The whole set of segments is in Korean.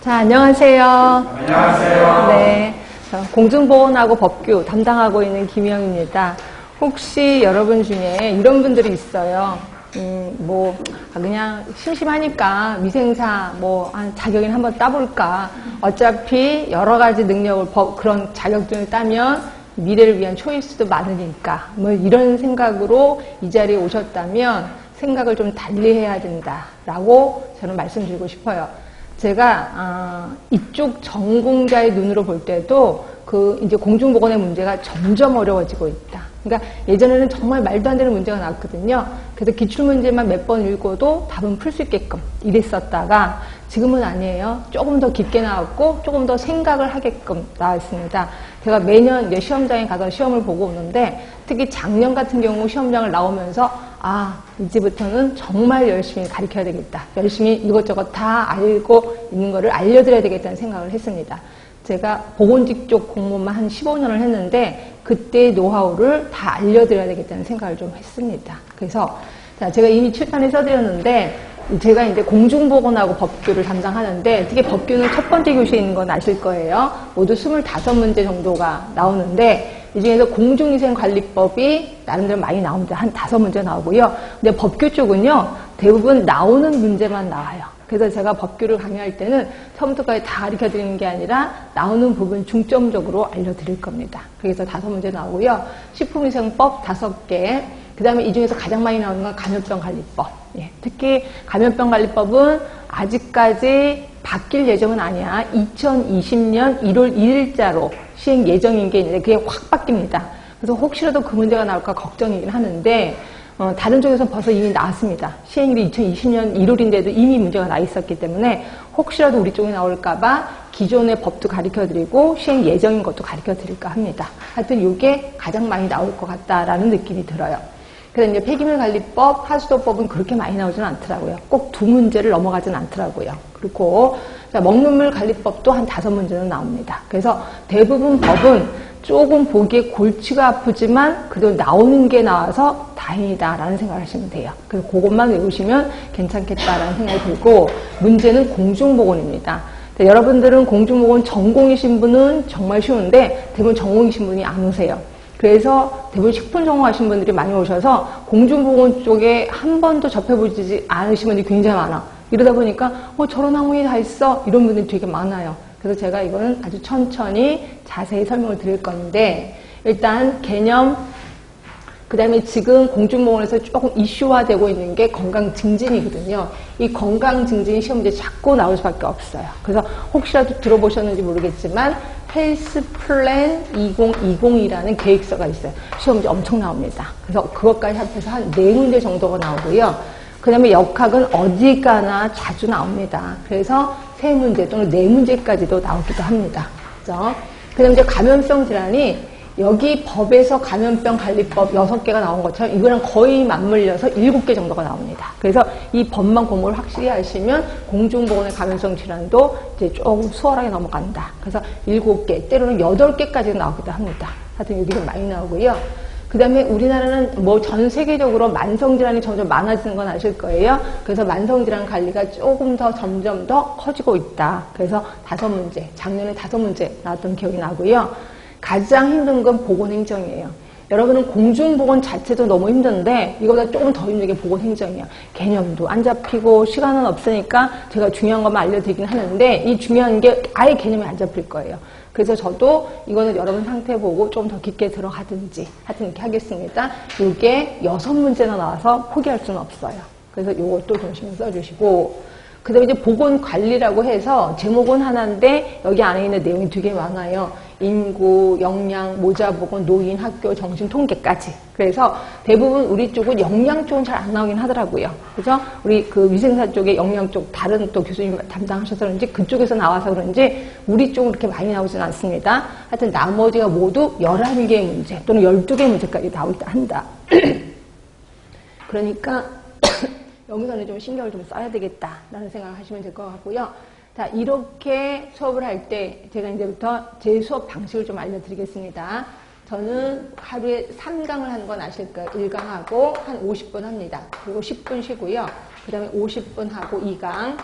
자, 안녕하세요. 안녕하세요. 네. 공중보건하고 법규 담당하고 있는 김영입니다. 혹시 여러분 중에 이런 분들이 있어요. 그냥 심심하니까 위생사, 자격인 한번 따볼까. 어차피 여러 가지 능력을, 그런 자격증을 따면 미래를 위한 초이스도 많으니까. 이런 생각으로 이 자리에 오셨다면 생각을 좀 달리 해야 된다라고 저는 말씀드리고 싶어요. 제가 이쪽 전공자의 눈으로 볼 때도 이제 공중보건의 문제가 점점 어려워지고 있다. 그러니까 예전에는 정말 말도 안 되는 문제가 나왔거든요. 그래서 기출문제만 몇 번 읽어도 답은 풀 수 있게끔 이랬었다가 지금은 아니에요. 조금 더 깊게 나왔고 조금 더 생각을 하게끔 나왔습니다. 제가 매년 이제 시험장에 가서 시험을 보고 오는데 특히 작년 같은 경우 시험장을 나오면서 이제부터는 정말 열심히 가르쳐야 되겠다. 열심히 이것저것 다 알고 있는 거를 알려드려야 되겠다는 생각을 했습니다. 제가 보건직 쪽 공무원만 한 15년을 했는데 그때의 노하우를 다 알려드려야 되겠다는 생각을 좀 했습니다. 그래서 제가 이미 출판에 써드렸는데 제가 이제 공중보건하고 법규를 담당하는데 특히 법규는 첫 번째 교시에 있는 건 아실 거예요. 모두 25문제 정도가 나오는데 이 중에서 공중위생관리법이 나름대로 많이 나옵니다. 한 5문제 나오고요. 근데 법규 쪽은요, 대부분 나오는 문제만 나와요. 그래서 제가 법규를 강의할 때는 처음부터까지 다 가르쳐 드리는 게 아니라 나오는 부분 중점적으로 알려드릴 겁니다. 그래서 5문제 나오고요. 식품위생법 5개, 그 다음에 이 중에서 가장 많이 나오는 건 감염병관리법. 특히 감염병관리법은 아직까지 바뀔 예정은 아니야. 2020년 1월 1일자로 시행 예정인 게 있는데 그게 확 바뀝니다. 그래서 혹시라도 그 문제가 나올까 걱정이긴 하는데 다른 쪽에서는 벌써 이미 나왔습니다. 시행일이 2020년 1월인데도 이미 문제가 나 있었기 때문에 혹시라도 우리 쪽에 나올까봐 기존의 법도 가르쳐드리고 시행 예정인 것도 가르쳐드릴까 합니다. 하여튼 이게 가장 많이 나올 것 같다라는 느낌이 들어요. 그래서 이제 폐기물관리법, 하수도법은 그렇게 많이 나오지는 않더라고요. 꼭 2문제를 넘어가지는 않더라고요. 그리고 먹물관리법도 한 5문제는 나옵니다. 그래서 대부분 법은 조금 보기에 골치가 아프지만 그래도 나오는 게 나와서 다행이다라는 생각을 하시면 돼요. 그래서 그것만 외우시면 괜찮겠다라는 생각이 들고 문제는 공중보건입니다. 여러분들은 공중보건 전공이신 분은 정말 쉬운데 대부분 전공이신 분이 안 오세요. 그래서 대부분 식품 전공하신 분들이 많이 오셔서 공중보건 쪽에 한 번도 접해보지 않으신 분들이 굉장히 많아. 이러다 보니까 저런 학문이 다 있어 이런 분들이 되게 많아요. 그래서 제가 이거는 아주 천천히 자세히 설명을 드릴 건데 일단 개념, 그 다음에 지금 공중보건에서 조금 이슈화되고 있는 게 건강증진이거든요. 이 건강증진 시험 문제 자꾸 나올 수밖에 없어요. 그래서 혹시라도 들어보셨는지 모르겠지만 헬스 플랜 2020이라는 계획서가 있어요. 시험 문제 엄청 나옵니다. 그래서 그것까지 합해서 한 4문제 정도가 나오고요. 그 다음에 역학은 어디 가나 자주 나옵니다. 그래서 3문제 또는 4문제까지도 나오기도 합니다. 그죠? 그 다음에 이제 감염성 질환이 여기 법에서 감염병관리법 6개가 나온 것처럼 이거랑 거의 맞물려서 7개 정도가 나옵니다. 그래서 이 법만 공부를 확실히 하시면 공중보건의 감염성 질환도 이제 조금 수월하게 넘어간다. 그래서 7개, 때로는 8개까지 나오기도 합니다. 하여튼 여기서 많이 나오고요. 그 다음에 우리나라는 전 세계적으로 만성질환이 점점 많아지는 건 아실 거예요. 그래서 만성질환 관리가 조금 더 점점 더 커지고 있다. 그래서 5문제, 작년에 5문제 나왔던 기억이 나고요. 가장 힘든 건 보건행정이에요. 여러분은 공중보건 자체도 너무 힘든데 이거보다 조금 더 힘든 게 보건행정이에요. 개념도 안 잡히고 시간은 없으니까 제가 중요한 것만 알려드리긴 하는데 이 중요한 게 아예 개념이 안 잡힐 거예요. 그래서 저도 이거는 여러분 상태 보고 좀 더 깊게 들어가든지 하여튼 이렇게 하겠습니다. 이게 6문제나 나와서 포기할 수는 없어요. 그래서 이것도 좀 신경 써주시고 그 다음에 이제 보건관리라고 해서 제목은 하나인데 여기 안에 있는 내용이 되게 많아요. 인구, 영양, 모자보건, 노인, 학교, 정신, 통계까지. 그래서 대부분 우리 쪽은 영양 쪽은 잘 안 나오긴 하더라고요. 그죠? 우리 그 위생사 쪽에 영양 쪽 다른 또 교수님 담당하셔서 그런지 그쪽에서 나와서 그런지 우리 쪽은 그렇게 많이 나오진 않습니다. 하여튼 나머지가 모두 11개의 문제 또는 12개의 문제까지 나오기도 한다. 그러니까 여기서는 좀 신경을 좀 써야 되겠다라는 생각을 하시면 될 것 같고요. 자, 이렇게 수업을 할 때 제가 이제부터 제 수업 방식을 좀 알려드리겠습니다. 저는 하루에 3강을 하는 건 아실 거예요. 1강하고 한 50분 합니다. 그리고 10분 쉬고요. 그 다음에 50분 하고 2강.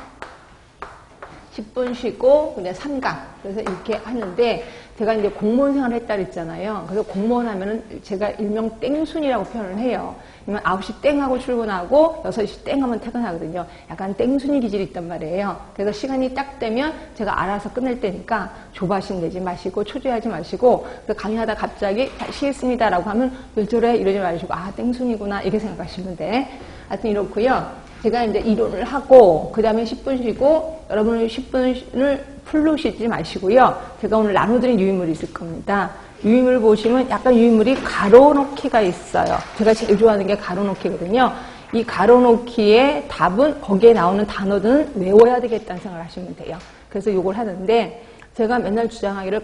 10분 쉬고 그냥 3강. 그래서 이렇게 하는데 제가 이제 공무원 생활을 했다 그랬잖아요. 그래서 공무원 하면은 제가 일명 땡순이라고 표현을 해요. 그러면 9시 땡 하고 출근하고 6시 땡 하면 퇴근하거든요. 약간 땡순이 기질이 있단 말이에요. 그래서 시간이 딱 되면 제가 알아서 끝낼 때니까 조바심 내지 마시고 초조해하지 마시고 그래서 강의하다 갑자기 쉬겠습니다라고 하면 왜 저래 이러지 마시고 아 땡순이구나 이렇게 생각하시면 돼. 하여튼 이렇고요. 제가 이제 이론을 하고 그 다음에 10분 쉬고 여러분은 10분을 풀로 쉬지 마시고요. 제가 오늘 나눠드린 유인물이 있을 겁니다. 유인물 보시면 약간 유인물이 가로놓기가 있어요. 제가 제일 좋아하는 게 가로놓기거든요. 이 가로놓기의 답은 거기에 나오는 단어들은 외워야 되겠다는 생각을 하시면 돼요. 그래서 이걸 하는데 제가 맨날 주장하기를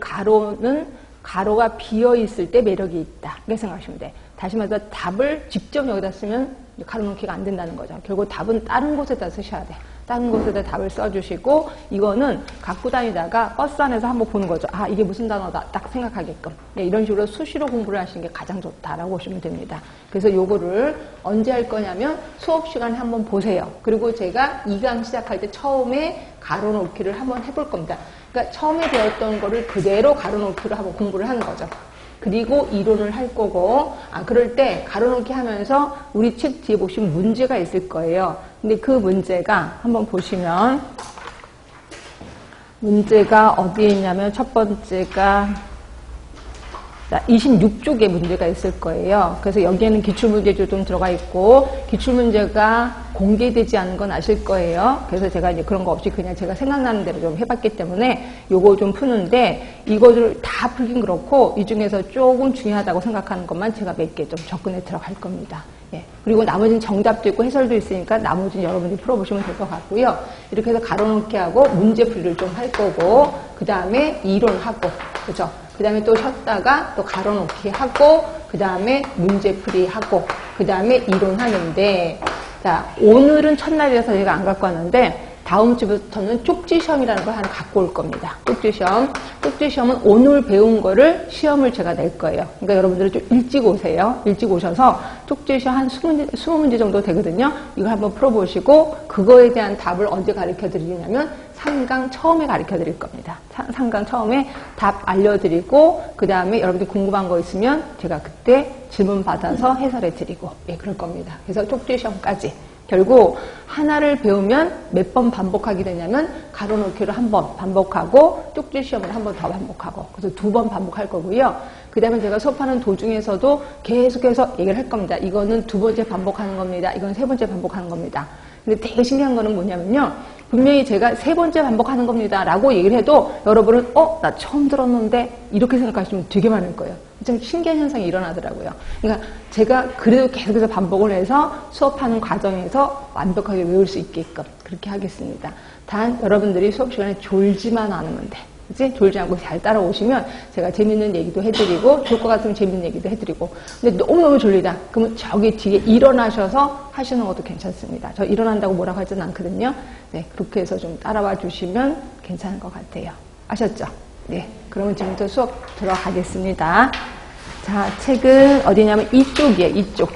가로가 비어있을 때 매력이 있다. 이렇게 생각하시면 돼. 다시 말해서 답을 직접 여기다 쓰면 가로놓기가 안 된다는 거죠. 결국 답은 다른 곳에다 쓰셔야 돼. 다른 곳에다 답을 써주시고 이거는 갖고 다니다가 버스 안에서 한번 보는 거죠. 아 이게 무슨 단어다 딱 생각하게끔. 네, 이런 식으로 수시로 공부를 하시는 게 가장 좋다라고 보시면 됩니다. 그래서 요거를 언제 할 거냐면 수업 시간에 한번 보세요. 그리고 제가 2강 시작할 때 처음에 가로놓기를 한번 해볼 겁니다. 그러니까 처음에 배웠던 거를 그대로 가로놓기로 한번 공부를 하는 거죠. 그리고 이론을 할 거고 그럴 때 가로놓기 하면서 우리 책 뒤에 보시면 문제가 있을 거예요. 근데 그 문제가 한번 보시면 문제가 어디에 있냐면 첫 번째가 26쪽에 문제가 있을 거예요. 그래서 여기에는 기출문제도 좀 들어가 있고 기출문제가 공개되지 않은 건 아실 거예요. 그래서 제가 이제 그런 거 없이 그냥 제가 생각나는 대로 좀 해봤기 때문에 요거 좀 푸는데 이거를 다 풀긴 그렇고 이 중에서 조금 중요하다고 생각하는 것만 제가 몇 개 좀 접근해 들어갈 겁니다. 예. 그리고 나머지는 정답도 있고 해설도 있으니까 나머지는 여러분들이 풀어보시면 될 것 같고요. 이렇게 해서 가로놓기 하고 문제풀이를 좀 할 거고 그 다음에 이론하고 그죠? 그 다음에 또 쉬었다가 또 가로놓기 하고 그 다음에 문제풀이 하고 그 다음에 이론하는데 자 오늘은 첫날이라서 제가 안 갖고 왔는데 다음 주부터는 쪽지시험이라는 걸 하나 갖고 올 겁니다. 쪽지시험. 쪽지시험은 오늘 배운 거를 시험을 제가 낼 거예요. 그러니까 여러분들은 좀 일찍 오세요. 일찍 오셔서 쪽지시험 한 20문제 정도 되거든요. 이걸 한번 풀어보시고 그거에 대한 답을 언제 가르쳐 드리냐면 3강 처음에 가르쳐 드릴 겁니다. 3강 처음에 답 알려드리고 그 다음에 여러분들 궁금한 거 있으면 제가 그때 질문 받아서 해설해 드리고 예, 그럴 겁니다. 그래서 쪽지시험까지. 결국 하나를 배우면 몇 번 반복하게 되냐면 가로놓기를 한 번 반복하고 쪽지 시험을 한 번 더 반복하고 그래서 2번 반복할 거고요. 그 다음에 제가 수업하는 도중에서도 계속해서 얘기를 할 겁니다. 이거는 2번째 반복하는 겁니다. 이건 3번째 반복하는 겁니다. 근데 되게 신기한 거는 뭐냐면요. 분명히 제가 3번째 반복하는 겁니다 라고 얘기를 해도 여러분은 나 처음 들었는데 이렇게 생각하시면 되게 많을 거예요. 좀 신기한 현상이 일어나더라고요. 그러니까 제가 그래도 계속해서 반복을 해서 수업하는 과정에서 완벽하게 외울 수 있게끔 그렇게 하겠습니다. 단 여러분들이 수업 시간에 졸지만 않으면 돼. 그치? 졸지 않고 잘 따라오시면 제가 재밌는 얘기도 해드리고 좋을 것 같으면 재밌는 얘기도 해드리고 근데 너무너무 졸리다. 그러면 저기 뒤에 일어나셔서 하시는 것도 괜찮습니다. 저 일어난다고 뭐라고 하진 않거든요. 네, 그렇게 해서 좀 따라와 주시면 괜찮을 것 같아요. 아셨죠? 네, 그러면 지금부터 수업 들어가겠습니다. 자, 책은 어디냐면 이쪽이에요. 이쪽.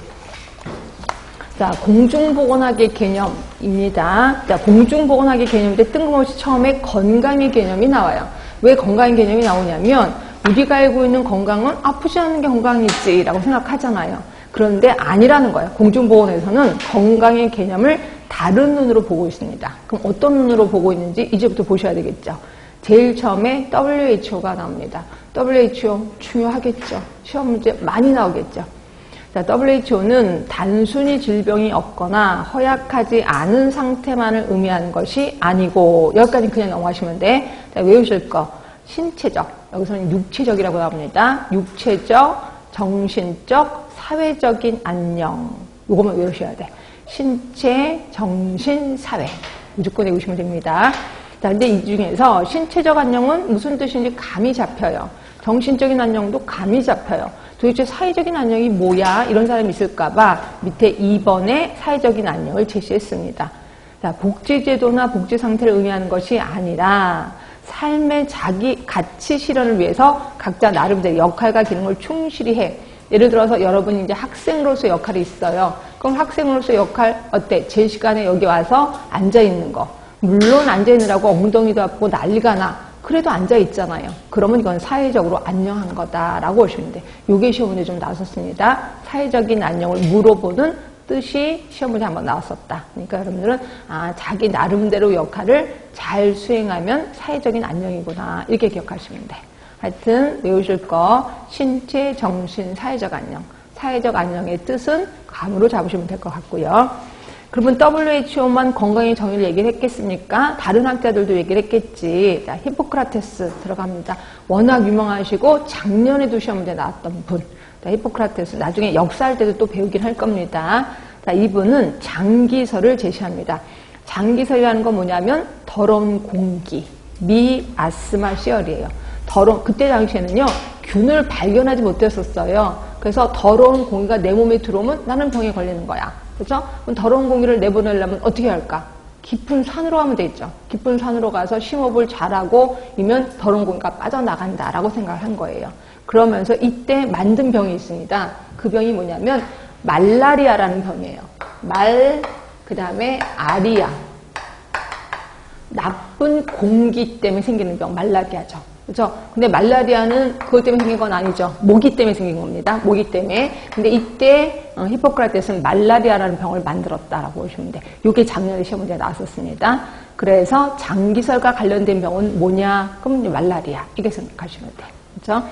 자, 공중보건학의 개념입니다. 자, 공중보건학의 개념인데 뜬금없이 처음에 건강의 개념이 나와요. 왜 건강의 개념이 나오냐면 우리가 알고 있는 건강은 아프지 않은 게 건강이지 라고 생각하잖아요. 그런데 아니라는 거예요. 공중보건에서는 건강의 개념을 다른 눈으로 보고 있습니다. 그럼 어떤 눈으로 보고 있는지 이제부터 보셔야 되겠죠. 제일 처음에 WHO가 나옵니다. WHO 중요하겠죠. 시험 문제 많이 나오겠죠. 자, WHO는 단순히 질병이 없거나 허약하지 않은 상태만을 의미하는 것이 아니고 여기까지 그냥 넘어가시면 돼. 자, 외우실 거. 신체적. 여기서는 육체적이라고 나옵니다. 육체적, 정신적, 사회적인 안녕. 이것만 외우셔야 돼. 신체, 정신, 사회. 무조건 외우시면 됩니다. 자, 근데 이 중에서 신체적 안녕은 무슨 뜻인지 감이 잡혀요. 정신적인 안녕도 감이 잡혀요. 도대체 사회적인 안녕이 뭐야? 이런 사람이 있을까봐 밑에 2번에 사회적인 안녕을 제시했습니다. 자, 복지제도나 복지 상태를 의미하는 것이 아니라 삶의 자기 가치 실현을 위해서 각자 나름대로 역할과 기능을 충실히 해. 예를 들어서 여러분이 이제 학생으로서 역할이 있어요. 그럼 학생으로서 역할 어때? 제 시간에 여기 와서 앉아 있는 거. 물론 앉아있느라고 엉덩이도 아프고 난리가 나. 그래도 앉아있잖아요. 그러면 이건 사회적으로 안녕한 거다라고 보시면 돼. 요게 시험 문제 좀 나왔었습니다. 사회적인 안녕을 물어보는 뜻이 시험 문제 한번 나왔었다. 그러니까 여러분들은 자기 나름대로 역할을 잘 수행하면 사회적인 안녕이구나. 이렇게 기억하시면 돼. 하여튼 외우실 거 신체, 정신, 사회적 안녕. 사회적 안녕의 뜻은 감으로 잡으시면 될 것 같고요. 그러면 WHO만 건강의 정의를 얘기를 했겠습니까? 다른 학자들도 얘기를 했겠지. 자, 히포크라테스 들어갑니다. 워낙 유명하시고 작년에도 시험 문제 나왔던 분. 자, 히포크라테스 나중에 역사할 때도 또 배우긴 할 겁니다. 자, 이분은 장기설을 제시합니다. 장기설이라는 건 뭐냐면 더러운 공기, 미아스마 시열이에요. 그때 당시에는요, 균을 발견하지 못했었어요. 그래서 더러운 공기가 내 몸에 들어오면 나는 병에 걸리는 거야. 그렇죠? 그럼 더러운 공기를 내보내려면 어떻게 할까? 깊은 산으로 가면 되겠죠. 깊은 산으로 가서 심호흡을 잘하고 이면 더러운 공기가 빠져나간다라고 생각을 한 거예요. 그러면서 이때 만든 병이 있습니다. 그 병이 뭐냐면 말라리아라는 병이에요. 그 다음에 아리아. 나쁜 공기 때문에 생기는 병, 말라리아죠. 그렇죠? 근데 말라리아는 그것 때문에 생긴 건 아니죠. 모기 때문에 생긴 겁니다. 모기 때문에. 근데 이때 히포크라테스는 말라리아라는 병을 만들었다라고 보시면 돼. 이게 작년에 시험 문제에 나왔었습니다. 그래서 장기설과 관련된 병은 뭐냐? 그럼 말라리아. 이렇게 생각하시면 돼. 그렇죠?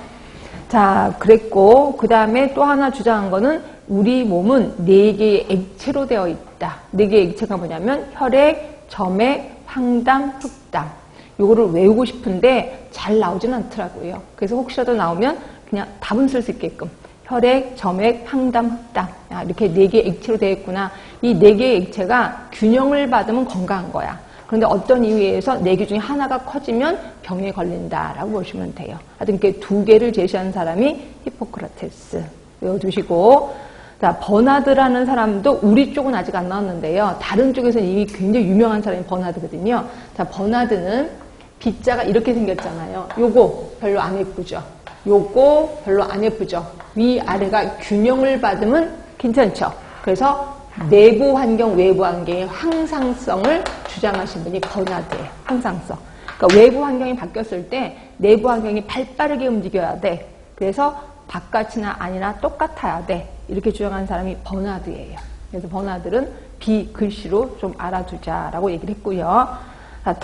자, 그랬고 그 다음에 또 하나 주장한 거는 우리 몸은 4개의 액체로 되어 있다. 4개의 액체가 뭐냐면 혈액, 점액, 황담, 흑담. 요거를 외우고 싶은데 잘 나오진 않더라고요. 그래서 혹시라도 나오면 그냥 답은 쓸 수 있게끔 혈액, 점액, 황담, 흑담 이렇게 4개의 액체로 되어 있구나. 이 4개의 액체가 균형을 받으면 건강한 거야. 그런데 어떤 이유에 의해서 4개 중에 하나가 커지면 병에 걸린다라고 보시면 돼요. 하여튼 이렇게 2개를 제시한 사람이 히포크라테스. 외워두시고 자, 버나드라는 사람도 우리 쪽은 아직 안 나왔는데요. 다른 쪽에서는 이미 굉장히 유명한 사람이 버나드거든요. 자, 버나드는 B자가 이렇게 생겼잖아요. 요거 별로 안 예쁘죠? 요거 별로 안 예쁘죠? 위아래가 균형을 받으면 괜찮죠? 그래서 내부 환경, 외부 환경의 항상성을 주장하신 분이 버나드예요. 항상성. 그러니까 외부 환경이 바뀌었을 때 내부 환경이 발빠르게 움직여야 돼. 그래서 바깥이나 안이나 똑같아야 돼. 이렇게 주장한 사람이 버나드예요. 그래서 버나드는 B 글씨로 좀 알아두자라고 얘기를 했고요. 자,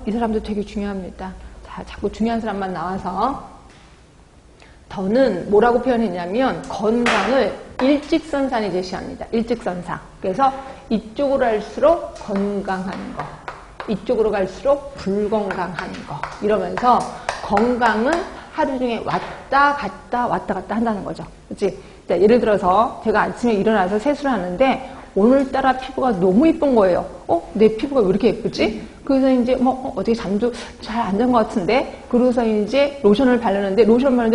이 사람도 되게 중요합니다. 자, 자꾸 중요한 사람만 나와서 던은 뭐라고 표현했냐면 건강을 일직선상에 제시합니다. 일직선상. 그래서 이쪽으로 갈수록 건강한 거, 이쪽으로 갈수록 불건강한 거 이러면서 건강은 하루 중에 왔다 갔다 한다는 거죠. 그렇지? 자, 예를 들어서 제가 아침에 일어나서 세수를 하는데 오늘따라 피부가 너무 예쁜 거예요. 내 피부가 왜 이렇게 예쁘지? 그래서 이제 어떻게 잠도 잘 안 잔 것 같은데 그래서 이제 로션을 바르는데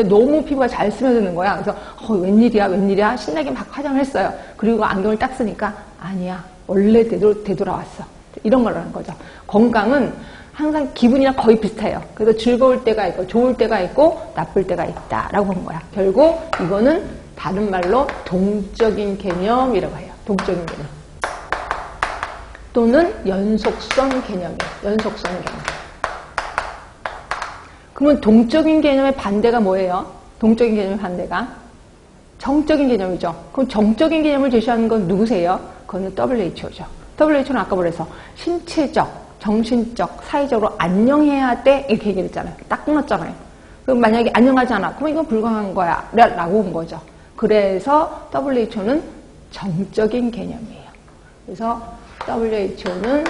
너무 피부가 잘 스며드는 거야. 그래서 웬일이야 신나게 막 화장을 했어요. 그리고 안경을 딱 쓰니까 아니야 원래대로 되돌아왔어. 이런 거라는 거죠. 건강은 항상 기분이랑 거의 비슷해요. 그래서 즐거울 때가 있고 좋을 때가 있고 나쁠 때가 있다라고 본 거야. 결국 이거는 다른 말로 동적인 개념이라고 해요. 동적인 개념. 또는 연속성 개념이에요. 연속성 개념. 그러면 동적인 개념의 반대가 뭐예요? 동적인 개념의 반대가? 정적인 개념이죠. 그럼 정적인 개념을 제시하는 건 누구세요? 그거는 WHO죠. WHO는 아까 뭐래서 신체적, 정신적, 사회적으로 안녕해야 돼 이렇게 얘기를 했잖아요. 딱 끊었잖아요. 그럼 만약에 안녕하지 않아. 그럼 이건 불가능한 거야 라고 온 거죠. 그래서 WHO는 정적인 개념이에요. 그래서 WHO는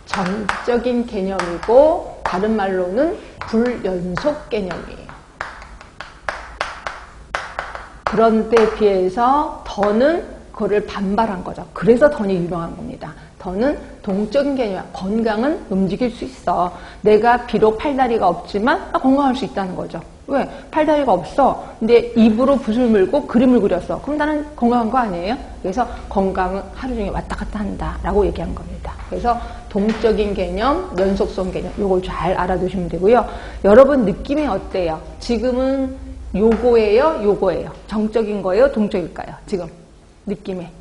정적인 개념이고 다른 말로는 불연속 개념이에요. 그런데 비해서 던은 그거를 반발한 거죠. 그래서 던이 유명한 겁니다. 던은 동적인 개념이야. 건강은 움직일 수 있어. 내가 비록 팔다리가 없지만 건강할 수 있다는 거죠. 왜? 팔다리가 없어. 근데 입으로 붓을 물고 그림을 그렸어. 그럼 나는 건강한 거 아니에요? 그래서 건강은 하루 종일 왔다 갔다 한다라고 얘기한 겁니다. 그래서 동적인 개념, 연속성 개념 요걸 잘 알아두시면 되고요. 여러분 느낌이 어때요? 지금은 요거예요? 정적인 거예요? 동적일까요? 지금 느낌에.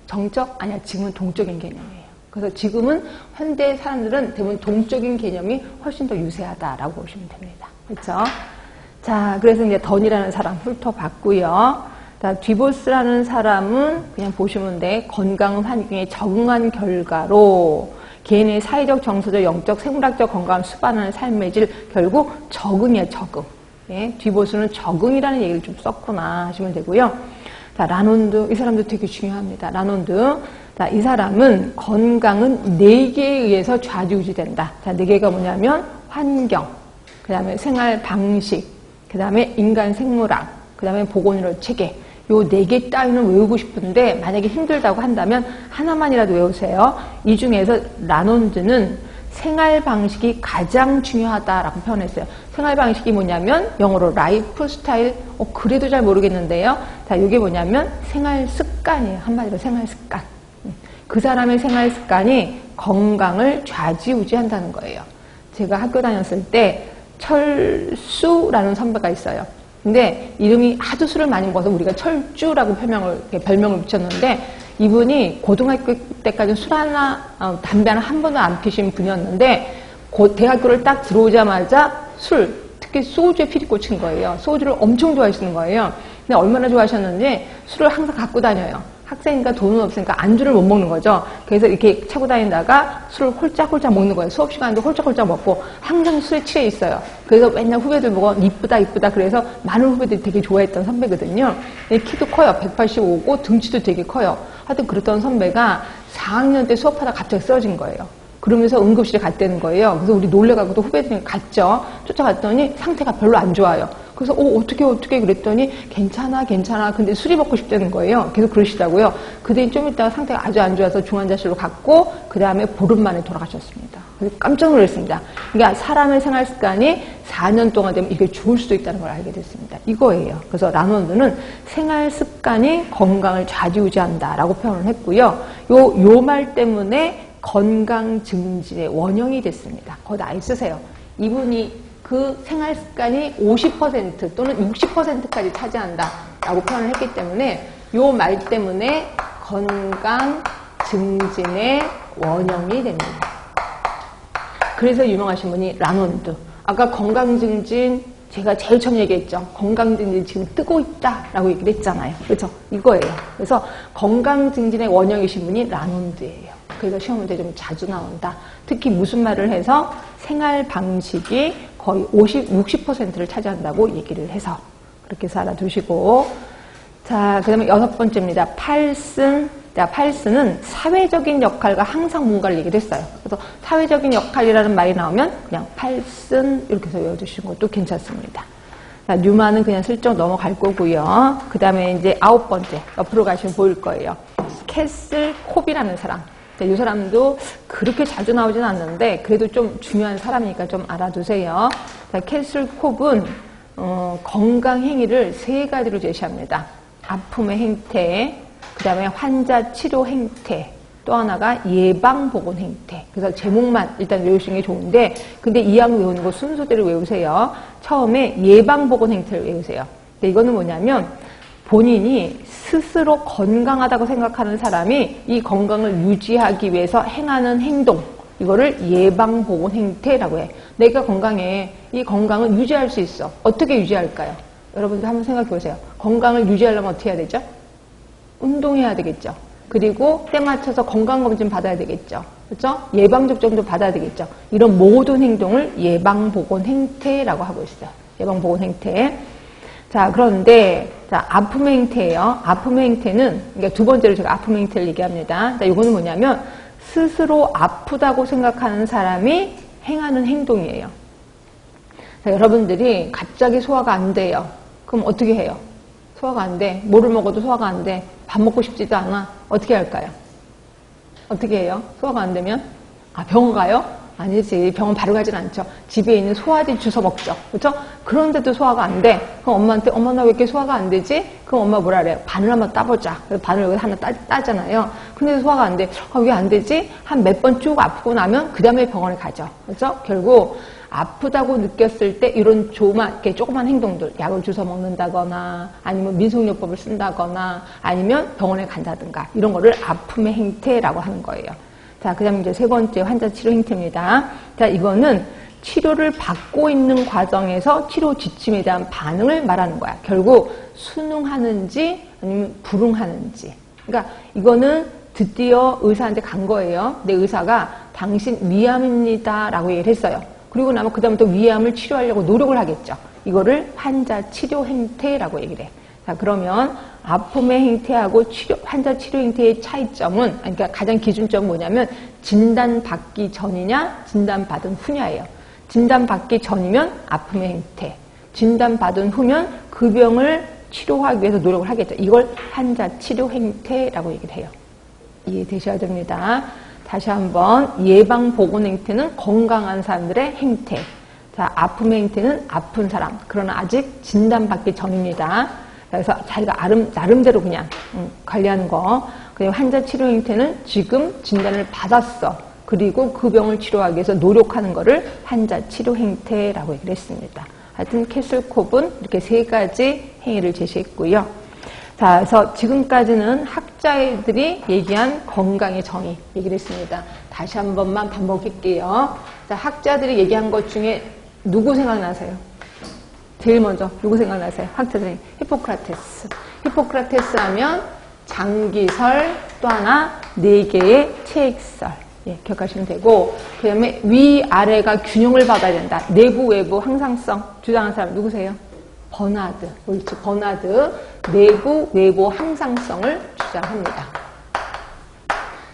정적? 아니야. 지금은 동적인 개념이에요. 그래서 지금은 현대 사람들은 대부분 동적인 개념이 훨씬 더 유세하다라고 보시면 됩니다. 그렇죠? 자, 그래서 이제 던이라는 사람 훑어봤고요. 디보스라는 사람은 그냥 보시면 돼. 건강 환경에 적응한 결과로 개인의 사회적, 정서적, 영적, 생물학적 건강을 수반하는 삶의 질, 결국 적응이에요, 적응. 예, 디보스는 적응이라는 얘기를 좀 썼구나 하시면 되고요. 자, 라논드, 이 사람도 되게 중요합니다. 라논드. 자, 이 사람은 건강은 4개에 의해서 좌지우지된다. 자, 4개가 뭐냐면 환경, 그 다음에 생활 방식, 그 다음에 인간 생물학, 그 다음에 보건의료 체계. 요 4개 따위는 외우고 싶은데 만약에 힘들다고 한다면 하나만이라도 외우세요. 이 중에서 라논드는 생활 방식이 가장 중요하다라고 표현했어요. 생활 방식이 뭐냐면 영어로 라이프 스타일, 그래도 잘 모르겠는데요. 자, 이게 뭐냐면 생활 습관이에요. 한마디로 생활 습관. 그 사람의 생활 습관이 건강을 좌지우지한다는 거예요. 제가 학교 다녔을 때 철수라는 선배가 있어요. 근데 이름이 하도 술을 많이 먹어서 우리가 철주라고 별명을 붙였는데 이분이 고등학교 때까지 술 하나, 담배 하나 한 번도 안 피신 분이었는데 대학교를 딱 들어오자마자 특히 소주에 피리 꽂힌 거예요. 소주를 엄청 좋아하시는 거예요. 근데 얼마나 좋아하셨는지 술을 항상 갖고 다녀요. 학생이니까 돈은 없으니까 안주를 못 먹는 거죠. 그래서 이렇게 차고 다니다가 술을 홀짝홀짝 먹는 거예요. 수업 시간에도 홀짝홀짝 먹고 항상 술에 취해 있어요. 그래서 맨날 후배들 보고 이쁘다 이쁘다 그래서 많은 후배들이 되게 좋아했던 선배거든요. 키도 커요. 185고 등치도 되게 커요. 하여튼 그랬던 선배가 4학년 때 수업하다 갑자기 쓰러진 거예요. 그러면서 응급실에 갔다는 거예요. 그래서 우리 놀래가지고 또 후배들이 갔죠. 쫓아갔더니 상태가 별로 안 좋아요. 그래서 어떻게 그랬더니 괜찮아 근데 술이 먹고 싶다는 거예요. 계속 그러시다고요. 그들이 좀 있다가 상태가 아주 안 좋아서 중환자실로 갔고 그 다음에 보름 만에 돌아가셨습니다. 그래서 깜짝 놀랐습니다. 그러니까 사람의 생활 습관이 4년 동안 되면 이게 좋을 수도 있다는 걸 알게 됐습니다. 이거예요. 그래서 라논드는 생활 습관이 건강을 좌지우지한다라고 표현을 했고요. 요 말 때문에 건강 증진의 원형이 됐습니다. 거기다 안 쓰세요. 이분이 그 생활 습관이 50% 또는 60%까지 차지한다라고 표현을 했기 때문에 요 말 때문에 건강 증진의 원형이 됩니다. 그래서 유명하신 분이 라논드. 아까 건강 증진 제가 제일 처음 얘기했죠. 건강 증진 지금 뜨고 있다라고 얘기를 했잖아요. 그렇죠? 이거예요. 그래서 건강 증진의 원형이신 분이 라논드예요. 그래서 시험 문제 좀 자주 나온다. 특히 무슨 말을 해서 생활 방식이 거의 60%를 차지한다고 얘기를 해서 그렇게 해서 알아두시고. 자, 그 다음에 6번째입니다. 팔슨. 자, 팔슨은 사회적인 역할과 항상 뭔가를 얘기를 했어요. 그래서 사회적인 역할이라는 말이 나오면 그냥 팔슨 이렇게 해서 외워두시는 것도 괜찮습니다. 자, 뉴만은 그냥 슬쩍 넘어갈 거고요. 그 다음에 이제 9번째. 옆으로 가시면 보일 거예요. 캐슬 콥이라는 사람. 이 사람도 그렇게 자주 나오진 않는데 그래도 좀 중요한 사람이니까 좀 알아두세요. 자, 캐슬 콥은 건강 행위를 3가지로 제시합니다. 아픔의 행태, 그 다음에 환자 치료 행태, 또 하나가 예방보건 행태. 그래서 제목만 일단 외우시는 게 좋은데 근데 이왕 외우는 거 순서대로 외우세요. 처음에 예방보건 행태를 외우세요. 근데 이거는 뭐냐면 본인이 스스로 건강하다고 생각하는 사람이 이 건강을 유지하기 위해서 행하는 행동, 이거를 예방보건 행태라고 해. 내가 건강해. 이 건강을 유지할 수 있어. 어떻게 유지할까요? 여러분들 한번 생각해 보세요. 건강을 유지하려면 어떻게 해야 되죠? 운동해야 되겠죠. 그리고 때 맞춰서 건강검진 받아야 되겠죠. 그렇죠? 예방접종도 받아야 되겠죠. 이런 모든 행동을 예방보건 행태라고 하고 있어요. 예방보건 행태. 자, 그런데, 자, 아픔의 행태예요. 아픔의 행태는, 그러니까 두 번째로 제가 아픔의 행태를 얘기합니다. 자, 이거는 뭐냐면, 스스로 아프다고 생각하는 사람이 행하는 행동이에요. 자, 여러분들이 갑자기 소화가 안 돼요. 그럼 어떻게 해요? 소화가 안 돼. 뭐를 먹어도 소화가 안 돼. 밥 먹고 싶지도 않아. 어떻게 할까요? 어떻게 해요? 소화가 안 되면? 병원 가요? 아니지. 병원 바로 가진 않죠. 집에 있는 소화제 주워 먹죠. 그렇죠? 그런데도 소화가 안 돼. 그럼 엄마한테 엄마 나 왜 이렇게 소화가 안 되지? 그럼 엄마 뭐라 그래요? 바늘 한번 따보자. 그래서 바늘 하나 따잖아요. 근데 소화가 안 돼. 왜 안 되지? 한 몇 번 쭉 아프고 나면 그 다음에 병원에 가죠. 그렇죠? 결국 아프다고 느꼈을 때 이런 이렇게 조그만 행동들, 약을 주워 먹는다거나 아니면 민속요법을 쓴다거나 아니면 병원에 간다든가 이런 거를 아픔의 행태라고 하는 거예요. 자, 그 다음에 이제 세 번째 환자 치료 행태입니다. 자, 이거는 치료를 받고 있는 과정에서 치료 지침에 대한 반응을 말하는 거야. 결국 순응하는지 아니면 불응하는지. 그러니까 이거는 드디어 의사한테 간 거예요. 근데 의사가 당신 위암입니다 라고 얘기를 했어요. 그리고 나면 그 다음부터 위암을 치료하려고 노력을 하겠죠. 이거를 환자 치료 행태라고 얘기를 해. 자, 그러면 아픔의 행태하고 환자 치료 행태의 차이점은, 그러니까 가장 기준점은 뭐냐면 진단받기 전이냐 진단받은 후냐예요. 진단받기 전이면 아픔의 행태, 진단받은 후면 그 병을 치료하기 위해서 노력을 하겠죠. 이걸 환자 치료 행태라고 얘기를 해요. 이해되셔야 됩니다. 다시 한번 예방보건 행태는 건강한 사람들의 행태. 자, 아픔의 행태는 아픈 사람. 그러나 아직 진단받기 전입니다. 그래서 자기가 나름대로 그냥 관리하는 거. 그리고 환자 치료 행태는 지금 진단을 받았어. 그리고 그 병을 치료하기 위해서 노력하는 거를 환자 치료 행태라고 얘기를 했습니다. 하여튼 캐슬콥은 이렇게 세 가지 행위를 제시했고요. 자, 그래서 지금까지는 학자들이 얘기한 건강의 정의 얘기를 했습니다. 다시 한 번만 반복할게요. 자, 학자들이 얘기한 것 중에 누구 생각나세요? 제일 먼저 누구 생각나세요? 학자들이 히포크라테스. 히포크라테스 하면 장기설, 또 하나 4개의 체액설. 예, 기억하시면 되고, 그 다음에 위아래가 균형을 받아야 된다. 내부, 외부, 항상성 주장한 사람 누구세요? 버나드. 옳지, 버나드. 내부, 외부, 항상성을 주장합니다.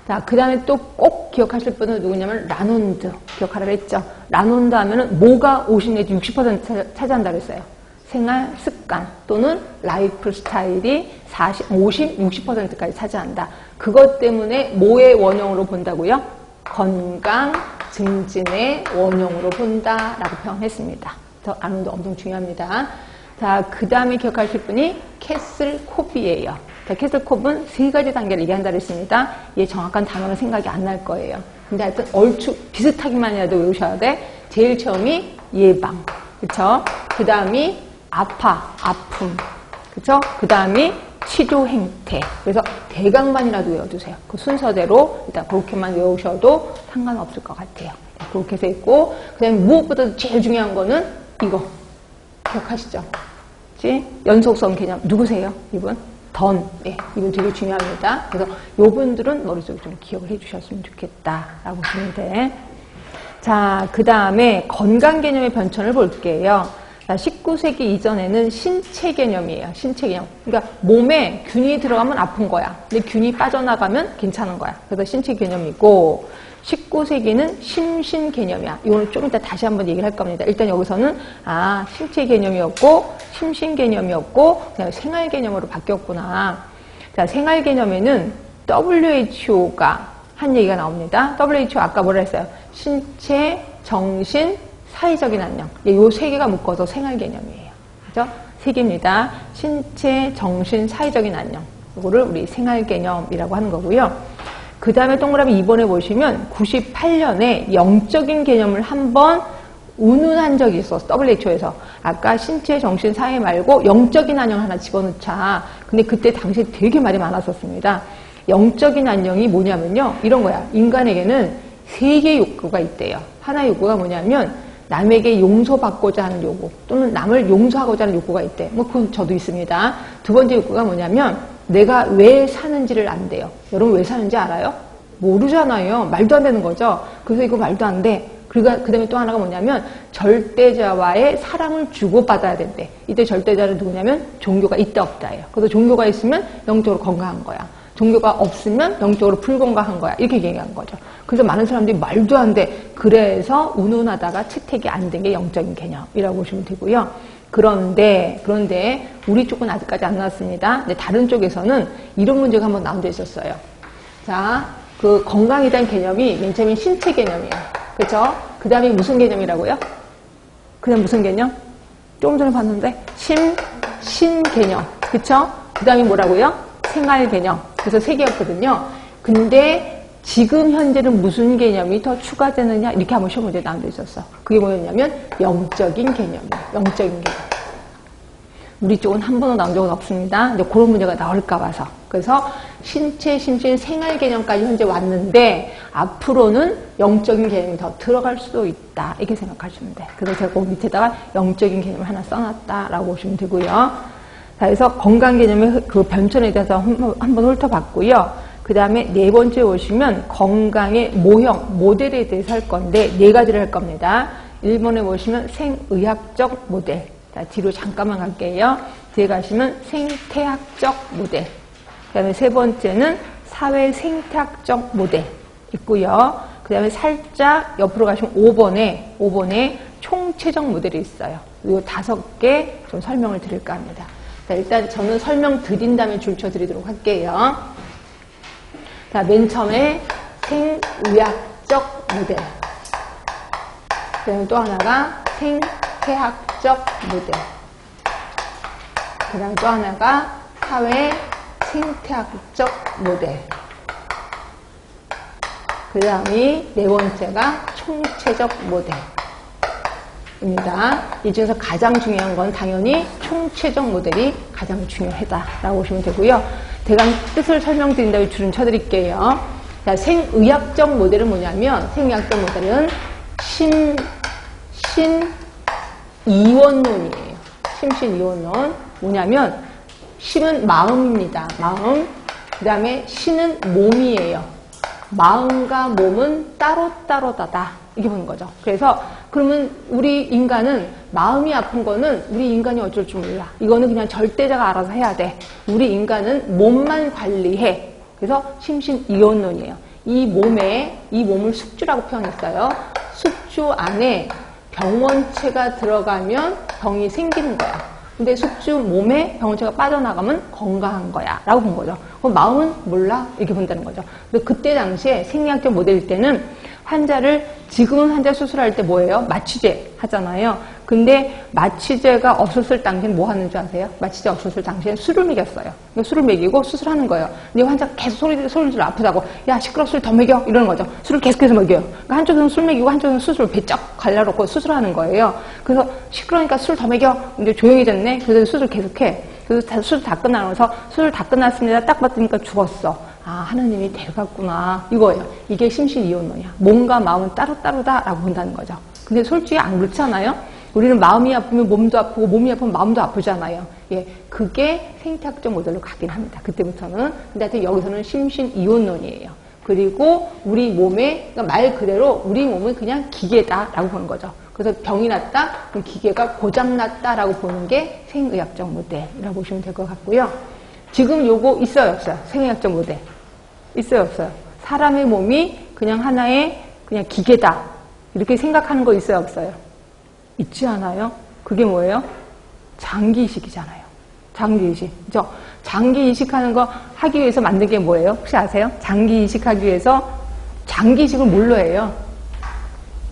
자, 그 다음에 또 꼭 기억하실 분은 누구냐면 라논드. 기억하라고 했죠. 라논드 하면은 뭐가 50 내지 60% 차지한다고 했어요. 생활 습관 또는 라이프 스타일이 50, 60%까지 차지한다. 그것 때문에 뭐의 원형으로 본다고요? 건강 증진의 원형으로 본다라고 표현했습니다. 저 라논드 엄청 중요합니다. 자, 그 다음에 기억하실 분이 캐슬콥이에요. 자, 캐슬콥은 3가지 단계를 얘기한다고 했습니다. 얘 정확한 단어는 생각이 안 날 거예요. 근데 하여튼 얼추 비슷하기만이라도 외우셔야 돼. 제일 처음이 예방. 그쵸? 그 다음이 아픔. 그쵸? 그 다음이 치료 행태. 그래서 대강만이라도 외워두세요. 그 순서대로 일단 그렇게만 외우셔도 상관없을 것 같아요. 그렇게 해서 있고, 그 다음에 무엇보다도 제일 중요한 거는 이거. 기억하시죠? 그치? 연속성 개념. 누구세요? 이분? 예, 이분 되게 중요합니다. 그래서 요분들은 머릿속에 좀 기억을 해주셨으면 좋겠다라고 보시면 돼. 자, 그 다음에 건강 개념의 변천을 볼게요. 자, 19세기 이전에는 신체 개념이에요. 신체 개념. 그러니까 몸에 균이 들어가면 아픈 거야. 근데 균이 빠져나가면 괜찮은 거야. 그래서 신체 개념이고, 19세기는 심신 개념이야. 이거는 좀 이따 다시 한번 얘기를 할 겁니다. 일단 여기서는 신체 개념이었고 심신 개념이었고 그다음에 생활 개념으로 바뀌었구나. 자, 생활 개념에는 WHO가 한 얘기가 나옵니다. WHO 아까 뭐라 했어요? 신체, 정신, 사회적인 안녕. 이 3개가 묶어서 생활 개념이에요. 그죠? 3개입니다. 신체, 정신, 사회적인 안녕. 이거를 우리 생활 개념이라고 하는 거고요. 그 다음에 동그라미 2번에 보시면 98년에 영적인 개념을 한번 운운한 적이 있었어. WHO에서. 아까 신체, 정신, 사회 말고 영적인 안녕 하나 집어넣자. 근데 그때 당시에 되게 말이 많았었습니다. 영적인 안녕이 뭐냐면요. 이런 거야. 인간에게는 3개의 욕구가 있대요. 하나의 욕구가 뭐냐면 남에게 용서받고자 하는 요구 또는 남을 용서하고자 하는 욕구가 있대. 뭐 그건 저도 있습니다. 두 번째 욕구가 뭐냐면 내가 왜 사는지를 안대요. 여러분 왜 사는지 알아요? 모르잖아요. 말도 안 되는 거죠. 그래서 이거 말도 안 돼. 그 다음에 또 하나가 뭐냐면 절대자와의 사랑을 주고받아야 된대. 이때 절대자는 누구냐면 종교가 있다 없다예요. 그래서 종교가 있으면 영적으로 건강한 거야. 종교가 없으면 영적으로 불건강한 거야. 이렇게 얘기한 거죠. 그래서 많은 사람들이 말도 안 돼. 그래서 운운하다가 채택이 안 된 게 영적인 개념이라고 보시면 되고요. 그런데 우리 쪽은 아직까지 안 나왔습니다. 근데 다른 쪽에서는 이런 문제가 한번 나온 적 있었어요. 자, 그 건강에 대한 개념이 맨 처음에 신체 개념이에요. 그렇죠? 그 다음에 무슨 개념이라고요? 그다음 무슨 개념? 조금 전에 봤는데 신 개념. 그렇죠? 그 다음에 뭐라고요? 생활 개념. 그래서 3개였거든요. 근데 지금 현재는 무슨 개념이 더 추가되느냐 이렇게 한번 시험 문제 나온 적 있었어. 그게 뭐였냐면 영적인 개념이에요. 영적인 개념. 우리 쪽은 한 번도 나온 적은 없습니다. 근데 그런 문제가 나올까 봐서. 그래서 신체, 심신, 생활 개념까지 현재 왔는데 앞으로는 영적인 개념이 더 들어갈 수도 있다. 이렇게 생각하시면 돼. 그래서 제가 그 밑에다가 영적인 개념을 하나 써놨다라고 보시면 되고요. 자, 그래서 건강 개념의 그 변천에 대해서 한번 훑어봤고요. 그 다음에 네 번째 오시면 건강의 모형, 모델에 대해서 할 건데 네 가지를 할 겁니다. 1번에 보시면 생의학적 모델. 자, 뒤로 잠깐만 갈게요. 뒤에 가시면 생태학적 모델. 그 다음에 세 번째는 사회 생태학적 모델 있고요. 그 다음에 살짝 옆으로 가시면 5번에 총체적 모델이 있어요. 이 5개 좀 설명을 드릴까 합니다. 자, 일단 저는 설명 드린 다음에 줄쳐 드리도록 할게요. 자, 맨 처음에 생의학적 모델. 그 다음에 또 하나가 생태학적 모델. 그 다음에 또 하나가 사회 생태학적 모델. 그 다음이 네 번째가 총체적 모델입니다. 이 중에서 가장 중요한 건 당연히 총체적 모델이 가장 중요하다라고 보시면 되고요. 대강 뜻을 설명드린 다음에 줄은 쳐드릴게요. 자, 생의학적 모델은 뭐냐면, 생의학적 모델은 심신이원론이에요. 심신이원론. 뭐냐면, 심은 마음입니다. 마음. 그 다음에 신은 몸이에요. 마음과 몸은 따로따로다다. 이렇게 보는 거죠. 그래서 그러면 우리 인간은 마음이 아픈 거는 우리 인간이 어쩔 줄 몰라. 이거는 그냥 절대자가 알아서 해야 돼. 우리 인간은 몸만 관리해. 그래서 심신이원론이에요. 이 몸을 숙주라고 표현했어요. 숙주 안에 병원체가 들어가면 병이 생기는 거야. 근데 숙주 몸에 병원체가 빠져나가면 건강한 거야 라고 본 거죠. 그럼 마음은 몰라? 이렇게 본다는 거죠. 근데 그때 당시에 생리학적 모델일 때는 지금은 환자 수술할 때 뭐예요? 마취제 하잖아요. 근데 마취제가 없었을 당시엔 뭐 하는 줄 아세요? 마취제 없었을 당시엔 술을 먹였어요. 그러니까 술을 먹이고 수술하는 거예요. 근데 환자가 계속 소리 지르 아프다고, 야 시끄러, 술 더 먹여 이러는 거죠. 술을 계속해서 먹여요. 그러니까 한쪽은 술 먹이고 한쪽은 수술 배쩍 갈라놓고 수술하는 거예요. 그래서 시끄러우니까 술 더 먹여. 근데 조용해졌네. 그래서 수술 계속해. 그래서 수술 다 끝나면서 수술 다 끝났습니다. 딱 봤더니까 죽었어. 아, 하나님이 데려갔구나. 이거예요. 이게 심신이원론이야. 몸과 마음은 따로따로다라고 본다는 거죠. 근데 솔직히 안 그렇잖아요? 우리는 마음이 아프면 몸도 아프고 몸이 아프면 마음도 아프잖아요. 예, 그게 생태학적 모델로 가긴 합니다. 그때부터는. 근데 하여튼 여기서는 심신이원론이에요. 그리고 우리 몸에, 그러니까 말 그대로 우리 몸은 그냥 기계다라고 보는 거죠. 그래서 병이 났다? 그럼 기계가 고장났다라고 보는 게 생의학적 모델이라고 보시면 될 것 같고요. 지금 요거 있어요, 없어요? 생의학적 모델. 있어요, 없어요? 사람의 몸이 그냥 하나의 그냥 기계다. 이렇게 생각하는 거 있어요, 없어요? 있지 않아요? 그게 뭐예요? 장기이식이잖아요. 장기이식. 그죠? 장기이식하는 거 하기 위해서 만든 게 뭐예요? 혹시 아세요? 장기이식하기 위해서 장기이식을 뭘로 해요?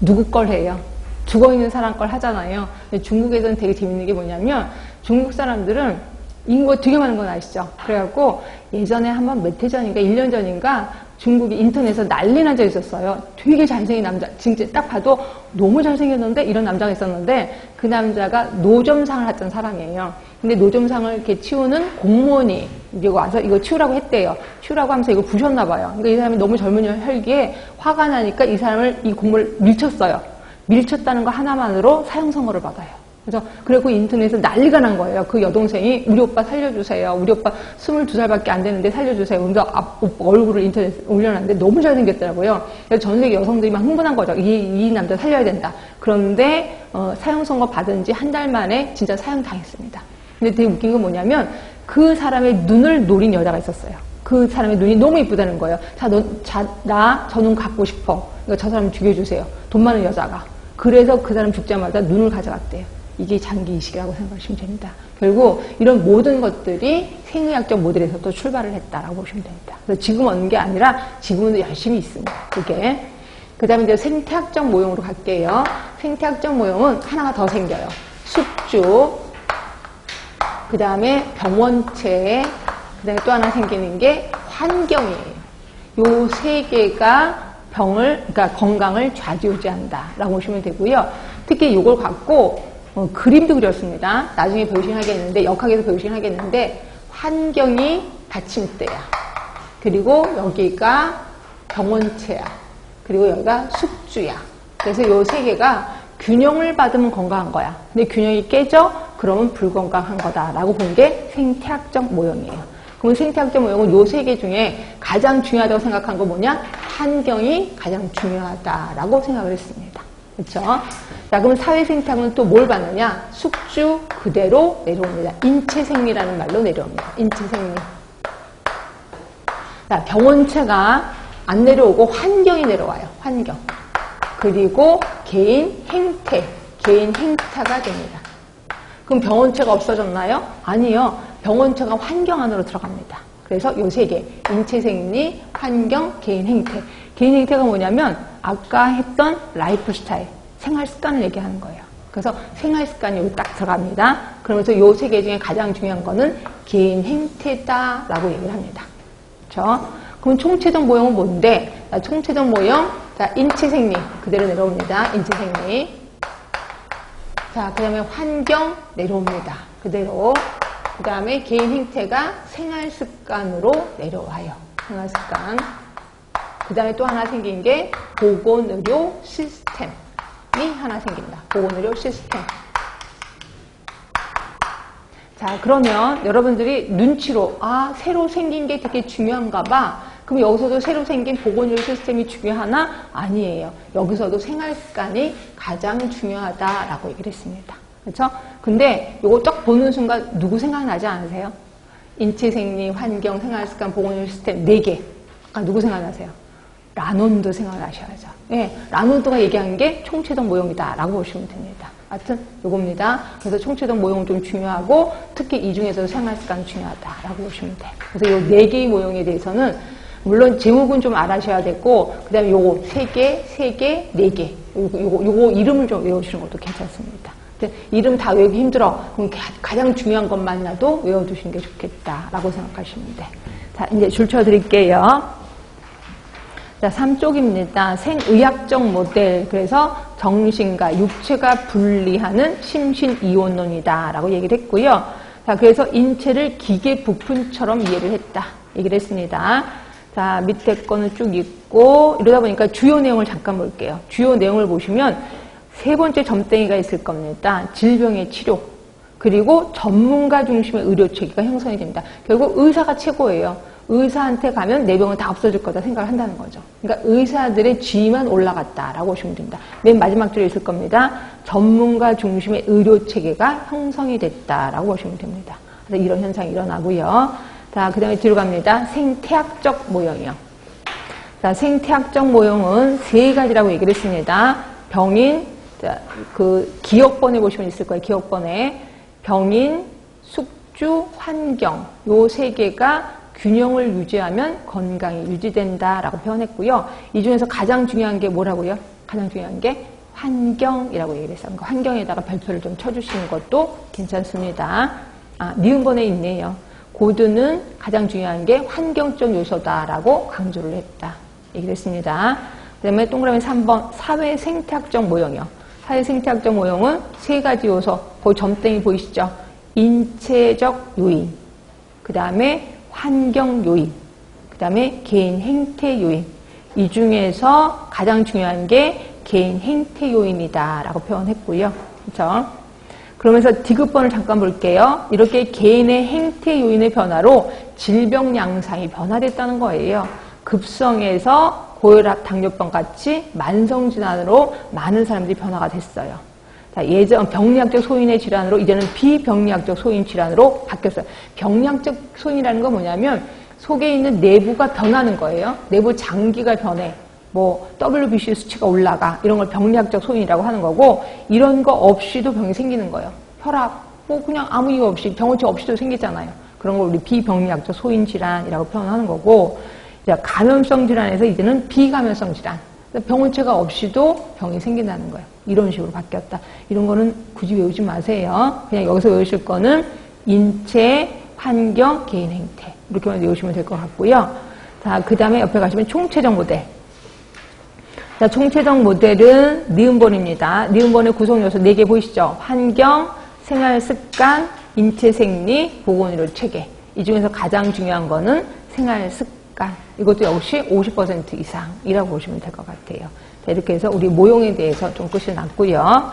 누구 걸 해요? 죽어있는 사람 걸 하잖아요. 근데 중국에서는 되게 재밌는 게 뭐냐면 중국 사람들은 인구가 되게 많은 건 아시죠? 그래갖고 예전에 한번 몇 해 전인가 1년 전인가 중국이 인터넷에서 난리 난 적이 있었어요. 되게 잘생긴 남자, 진짜 딱 봐도 너무 잘생겼는데 이런 남자가 있었는데 그 남자가 노점상을 했던 사람이에요. 근데 노점상을 이렇게 치우는 공무원이 이제 와서 이거 치우라고 했대요. 치우라고 하면서 이거 부셨나 봐요. 그러니까 이 사람이 너무 젊은 혈기에 화가 나니까 이 사람을, 이 공무원을 밀쳤어요. 밀쳤다는 거 하나만으로 사형선고를 받아요. 그래서 그리고 인터넷에서 난리가 난 거예요. 그 여동생이 우리 오빠 살려주세요. 우리 오빠 22살밖에 안 되는데 살려주세요. 그래서 오빠 얼굴을 인터넷에 올려놨는데 너무 잘생겼더라고요. 그래서 전 세계 여성들이 막 흥분한 거죠. 이 남자 살려야 된다. 그런데 사형 선고 받은 지 한 달 만에 진짜 사형 당했습니다. 근데 되게 웃긴 건 뭐냐면 그 사람의 눈을 노린 여자가 있었어요. 그 사람의 눈이 너무 이쁘다는 거예요. 나 저 눈 갖고 싶어. 그러니까 저 사람 죽여주세요. 돈 많은 여자가. 그래서 그 사람 죽자마자 눈을 가져갔대요. 이게 장기이식이라고 생각하시면 됩니다. 결국 이런 모든 것들이 생의학적 모델에서 또 출발을 했다라고 보시면 됩니다. 그래서 지금 얻는 게 아니라 지금은 열심히 있습니다. 그게. 그 다음에 이제 생태학적 모형으로 갈게요. 생태학적 모형은 하나가 더 생겨요. 숙주, 그 다음에 병원체, 그 다음에 또 하나 생기는 게 환경이에요. 요 세 개가 그러니까 건강을 좌지우지한다라고 보시면 되고요. 특히 이걸 갖고 그림도 그렸습니다. 나중에 배우시긴 하겠는데, 역학에서 배우시긴 하겠는데, 환경이 받침대야. 그리고 여기가 병원체야. 그리고 여기가 숙주야. 그래서 요 세 개가 균형을 받으면 건강한 거야. 근데 균형이 깨져? 그러면 불건강한 거다라고 본 게 생태학적 모형이에요. 그럼 생태학적 모형은 요 세 개 중에 가장 중요하다고 생각한 거 뭐냐? 환경이 가장 중요하다라고 생각을 했습니다. 그렇죠? 자, 그럼 사회생태학은 또 뭘 받느냐? 숙주 그대로 내려옵니다. 인체생리라는 말로 내려옵니다. 인체생리. 자, 병원체가 안 내려오고 환경이 내려와요. 환경. 그리고 개인 행태가 됩니다. 그럼 병원체가 없어졌나요? 아니요. 병원체가 환경 안으로 들어갑니다. 그래서 요 세 개, 인체생리, 환경, 개인 행태. 개인 행태가 뭐냐면 아까 했던 라이프 스타일, 생활 습관을 얘기하는 거예요. 그래서 생활 습관이 여기 딱 들어갑니다. 그러면서 요 세 개 중에 가장 중요한 거는 개인 행태다라고 얘기를 합니다. 그렇죠? 그럼 총체적 모형은 뭔데? 자, 총체적 모형, 자, 인체생리 그대로 내려옵니다. 인체생리. 자, 그 다음에 환경 내려옵니다. 그대로. 그 다음에 개인 행태가 생활습관으로 내려와요. 생활습관. 그 다음에 또 하나 생긴 게 보건의료 시스템이 하나 생깁니다. 보건의료 시스템. 자, 그러면 여러분들이 눈치로 새로 생긴 게 되게 중요한가 봐. 그럼 여기서도 새로 생긴 보건의료 시스템이 중요하나? 아니에요. 여기서도 생활습관이 가장 중요하다라고 얘기를 했습니다. 그렇죠? 근데 이거 딱 보는 순간 누구 생각나지 않으세요? 인체생리, 환경, 생활습관, 보건의료 시스템 4개. 누구 생각나세요? 라논드 생각나셔야죠. 예, 라논드가 얘기한 게 총체적 모형이다라고 보시면 됩니다. 하여튼 요겁니다. 그래서 총체적 모형은 좀 중요하고 특히 이 중에서도 생활습관이 중요하다라고 보시면 돼요. 그래서 요 4개의 모형에 대해서는 물론 제목은 좀 알아셔야 되고 그 다음에 요거 3개, 4개 요거 이름을 좀 외우시는 것도 괜찮습니다. 이름 다 외우기 힘들어. 그럼 가장 중요한 것만이라도 외워두시는 게 좋겠다라고 생각하시면 돼. 자, 이제 줄 쳐드릴게요. 자, 3쪽입니다. 생의학적 모델. 그래서 정신과 육체가 분리하는 심신이원론이다라고 얘기를 했고요. 자, 그래서 인체를 기계 부품처럼 이해를 했다. 얘기를 했습니다. 자, 밑에 거는 쭉 있고 이러다 보니까 주요 내용을 잠깐 볼게요. 주요 내용을 보시면 3번째 점땡이가 있을 겁니다. 질병의 치료. 그리고 전문가 중심의 의료 체계가 형성이 됩니다. 결국 의사가 최고예요. 의사한테 가면 내 병은 다 없어질 거다 생각을 한다는 거죠. 그러니까 의사들의 지위만 올라갔다라고 보시면 됩니다. 맨 마지막 줄에 있을 겁니다. 전문가 중심의 의료 체계가 형성이 됐다라고 보시면 됩니다. 그래서 이런 현상이 일어나고요. 자, 그 다음에 뒤로 갑니다. 생태학적 모형이요. 자, 생태학적 모형은 3가지라고 얘기를 했습니다. 병인, 자, 그 기억번에 보시면 있을 거예요. 기억번에 병인, 숙주, 환경 요 3개가 균형을 유지하면 건강이 유지된다라고 표현했고요. 이 중에서 가장 중요한 게 뭐라고요? 가장 중요한 게 환경이라고 얘기를 했어요. 그러니까 환경에다가 별표를 좀 쳐주시는 것도 괜찮습니다. 니은번에 있네요. 고드는 가장 중요한 게 환경적 요소다라고 강조를 했다. 얘기를 했습니다. 그 다음에 동그라미 3번 사회생태학적 모형이요. 사회생태학적 모형은 3가지 요소, 거기 점땡이 보이시죠? 인체적 요인, 그 다음에 환경 요인, 그 다음에 개인 행태 요인. 이 중에서 가장 중요한 게 개인 행태 요인이다라고 표현했고요. 그렇죠? 그러면서 디귿번을 잠깐 볼게요. 이렇게 개인의 행태 요인의 변화로 질병 양상이 변화됐다는 거예요. 급성에서 고혈압, 당뇨병 같이 만성 질환으로 많은 사람들이 변화가 됐어요. 자, 예전 병리학적 소인의 질환으로 이제는 비병리학적 소인 질환으로 바뀌었어요. 병리학적 소인이라는 건 뭐냐면 속에 있는 내부가 변하는 거예요. 내부 장기가 변해. 뭐 WBC 수치가 올라가. 이런 걸 병리학적 소인이라고 하는 거고 이런 거 없이도 병이 생기는 거예요. 혈압, 뭐 그냥 아무 이유 없이 병원치 없이도 생기잖아요. 그런 걸 우리 비병리학적 소인 질환이라고 표현하는 거고 감염성 질환에서 이제는 비감염성 질환. 병원체가 없이도 병이 생긴다는 거예요. 이런 식으로 바뀌었다. 이런 거는 굳이 외우지 마세요. 그냥 여기서 외우실 거는 인체, 환경, 개인 행태. 이렇게만 외우시면 될 것 같고요. 자, 그 다음에 옆에 가시면 총체적 모델. 자, 총체적 모델은 니은본입니다. 니은본의 구성요소 4개 보이시죠? 환경, 생활습관, 인체생리, 보건의료 체계. 이 중에서 가장 중요한 거는 생활습관. 있으니까 이것도 역시 50% 이상이라고 보시면 될 것 같아요. 자, 이렇게 해서 우리 모용에 대해서 좀 끝이 났고요.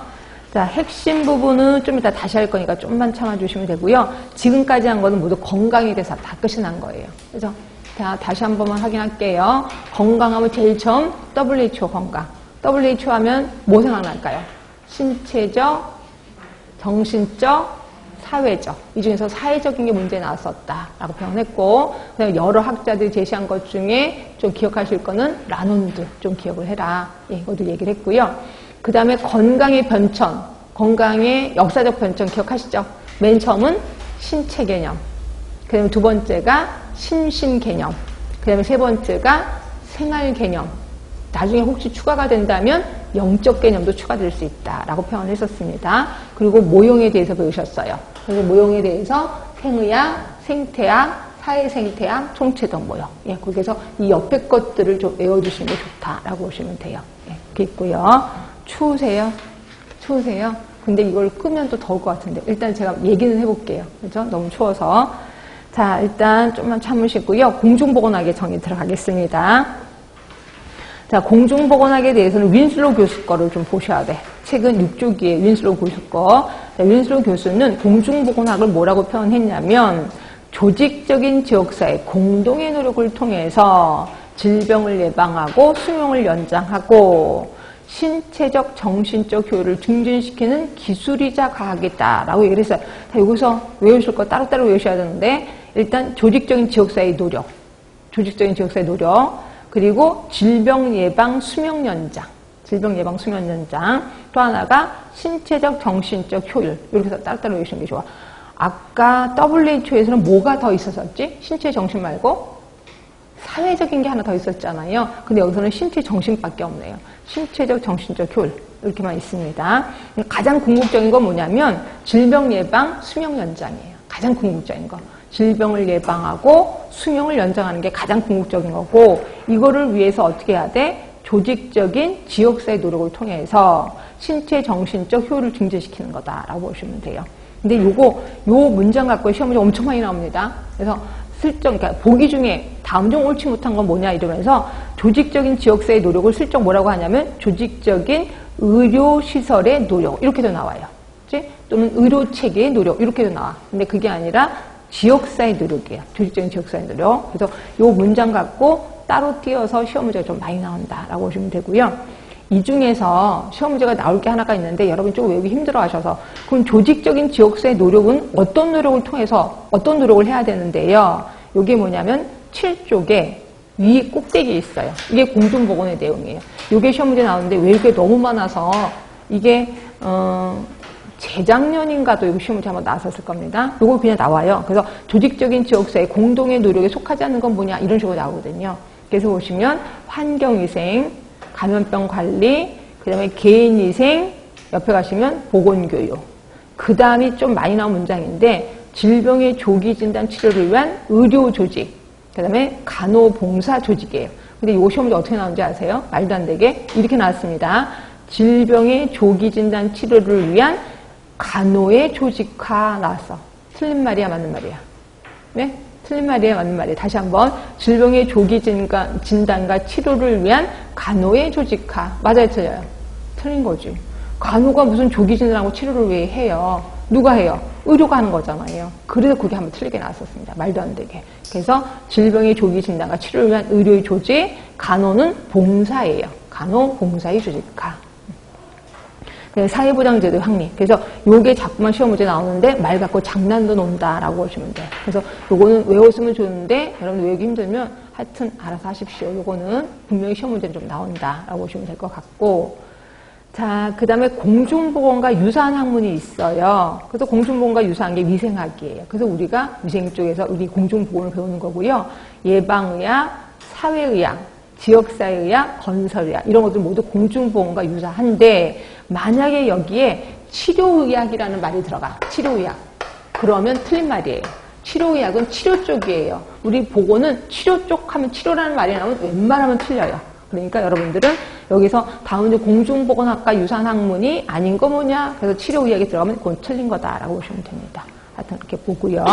자, 핵심 부분은 좀 이따 다시 할 거니까 좀만 참아주시면 되고요. 지금까지 한 거는 모두 건강에 대해서 다 끝이 난 거예요. 그죠? 자, 다시 한 번만 확인할게요. 건강하면 제일 처음 WHO 건강. WHO 하면 뭐 생각날까요? 신체적, 정신적, 사회적. 이 중에서 사회적인 게 문제에 나왔었다라고 표현했고, 그다음에 여러 학자들이 제시한 것 중에 좀 기억하실 거는 라논드 좀 기억을 해라. 예, 이것도 얘기를 했고요. 그 다음에 건강의 변천, 건강의 역사적 변천 기억하시죠? 맨 처음은 신체 개념. 그 다음에 두 번째가 심신 개념. 그 다음에 세 번째가 생활 개념. 나중에 혹시 추가가 된다면 영적 개념도 추가될 수 있다라고 표현을 했었습니다. 그리고 모형에 대해서 배우셨어요. 그래서 모형에 대해서 생의학, 생태학, 사회생태학, 총체적 모형. 예, 거기서 이 옆에 것들을 좀 외워주시는 게 좋다라고 보시면 돼요. 예, 이렇게 있고요. 추우세요? 추우세요? 근데 이걸 끄면 또 더울 것 같은데 일단 제가 얘기는 해볼게요. 그죠? 너무 추워서. 자, 일단 좀만 참으시고요. 공중보건학의 정의 들어가겠습니다. 자, 공중보건학에 대해서는 윈슬로우 교수 거를 좀 보셔야 돼. 책은 6조기에 윈슬로우 교수 거. 자, 윈슬로우 교수는 공중보건학을 뭐라고 표현했냐면 조직적인 지역사회 공동의 노력을 통해서 질병을 예방하고 수명을 연장하고 신체적, 정신적 효율을 증진시키는 기술이자 과학이다라고 얘기를 했어요. 자, 여기서 외우실 거 따로따로 외우셔야 되는데 일단 조직적인 지역사회의 노력, 조직적인 지역사회의 노력, 그리고 질병 예방 수명 연장, 질병 예방 수명 연장, 또 하나가 신체적, 정신적 효율. 이렇게 해서 따로따로 외우시는 게 좋아. 아까 WHO에서는 뭐가 더 있었었지? 신체, 정신 말고 사회적인 게 하나 더 있었잖아요. 근데 여기서는 신체, 정신밖에 없네요. 신체적, 정신적 효율 이렇게만 있습니다. 가장 궁극적인 건 뭐냐면 질병 예방, 수명 연장이에요. 가장 궁극적인 거. 질병을 예방하고 수명을 연장하는 게 가장 궁극적인 거고 이거를 위해서 어떻게 해야 돼? 조직적인 지역사회 노력을 통해서 신체, 정신적 효율을 증진시키는 거다라고 보시면 돼요. 근데 요 문장 갖고 시험 문제 엄청 많이 나옵니다. 그래서 슬쩍, 그러니까 보기 중에 다음 중 옳지 못한 건 뭐냐 이러면서 조직적인 지역사회 노력을 슬쩍 뭐라고 하냐면 조직적인 의료시설의 노력 이렇게도 나와요. 그치? 또는 의료체계의 노력 이렇게도 나와. 근데 그게 아니라 지역사회 노력이에요. 조직적인 지역사회 노력. 그래서 이 문장 갖고 따로 띄어서 시험 문제가 좀 많이 나온다라고 보시면 되고요. 이 중에서 시험 문제가 나올 게 하나가 있는데 여러분 좀 외우기 힘들어 하셔서 그럼 조직적인 지역사회 노력은 어떤 노력을 통해서 어떤 노력을 해야 되는데요. 이게 뭐냐면 7쪽에 위에 꼭대기에 있어요. 이게 공중보건의 내용이에요. 이게 시험 문제 나오는데 외우기 너무 많아서 이게 재작년인가도 이거 시험 문제 한번 나왔었을 겁니다. 이거 그냥 나와요. 그래서 조직적인 지역사회 공동의 노력에 속하지 않는 건 뭐냐 이런 식으로 나오거든요. 그래서 보시면 환경위생, 감염병 관리, 그 다음에 개인위생, 옆에 가시면 보건교육. 그 다음이 좀 많이 나온 문장인데 질병의 조기 진단 치료를 위한 의료조직, 그 다음에 간호봉사 조직이에요. 근데 이 시험 문제 어떻게 나오는지 아세요? 말도 안 되게 이렇게 나왔습니다. 질병의 조기 진단 치료를 위한 간호의 조직화 나왔어. 틀린 말이야, 맞는 말이야? 네? 틀린 말이에요, 맞는 말이에요. 다시 한번 질병의 조기 진단과 치료를 위한 간호의 조직화. 맞아요, 틀려요? 틀린 거지. 간호가 무슨 조기 진단하고 치료를 왜 해요? 누가 해요? 의료가 하는 거잖아요. 그래서 그게 한번 틀리게 나왔었습니다. 말도 안 되게. 그래서 질병의 조기 진단과 치료를 위한 의료의 조직, 간호는 봉사예요. 간호, 봉사의 조직화. 사회보장제도 확립. 그래서 요게 자꾸만 시험 문제 나오는데 말 갖고 장난도 논다라고 보시면 돼요. 그래서 요거는 외웠으면 좋은데 여러분 외우기 힘들면 하여튼 알아서 하십시오. 요거는 분명히 시험 문제는 좀 나온다라고 보시면 될 것 같고. 자, 그 다음에 공중보건과 유사한 학문이 있어요. 그래서 공중보건과 유사한 게 위생학이에요. 그래서 우리가 위생 쪽에서 우리 공중보건을 배우는 거고요. 예방의학, 사회의학, 지역사회의학, 건설의학 이런 것들 모두 공중보건과 유사한데 만약에 여기에 치료의학이라는 말이 들어가. 치료의학. 그러면 틀린 말이에요. 치료의학은 치료 쪽이에요. 우리 보건은 치료 쪽 하면 치료라는 말이 나오면 웬만하면 틀려요. 그러니까 여러분들은 여기서 다음 주 공중보건학과 유사한 학문이 아닌 거 뭐냐? 그래서 치료의학에 들어가면 그건 틀린 거다라고 보시면 됩니다. 하여튼 이렇게 보고요.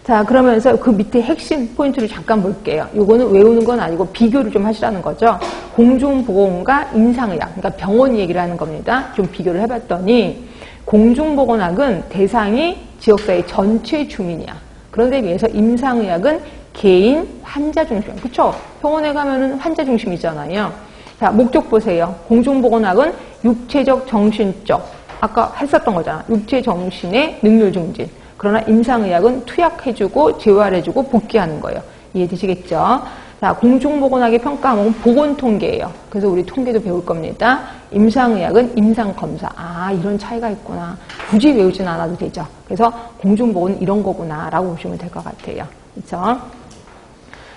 자, 그러면서 그 밑에 핵심 포인트를 잠깐 볼게요. 요거는 외우는 건 아니고 비교를 좀 하시라는 거죠. 공중보건과 임상의학, 그러니까 병원 얘기를 하는 겁니다. 좀 비교를 해봤더니 공중보건학은 대상이 지역사회 전체 주민이야. 그런데 비해서 임상의학은 개인 환자 중심. 그쵸? 병원에 가면은 환자 중심이잖아요. 자, 목적 보세요. 공중보건학은 육체적, 정신적. 아까 했었던 거잖아. 육체, 정신의 능률 증진. 그러나 임상의학은 투약해주고 재활해주고 복귀하는 거예요. 이해되시겠죠? 자, 공중보건학의 평가 항목은 보건통계예요. 그래서 우리 통계도 배울 겁니다. 임상의학은 임상검사. 아, 이런 차이가 있구나. 굳이 외우진 않아도 되죠. 그래서 공중보건은 이런 거구나 라고 보시면 될 것 같아요. 그렇죠?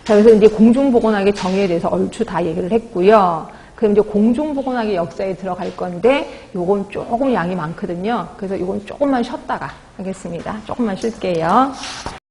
자, 그래서 이제 공중보건학의 정의에 대해서 얼추 다 얘기를 했고요. 그럼 이제 공중보건학의 역사에 들어갈 건데 요건 조금 양이 많거든요. 그래서 요건 조금만 쉬었다가 하겠습니다. 조금만 쉴게요.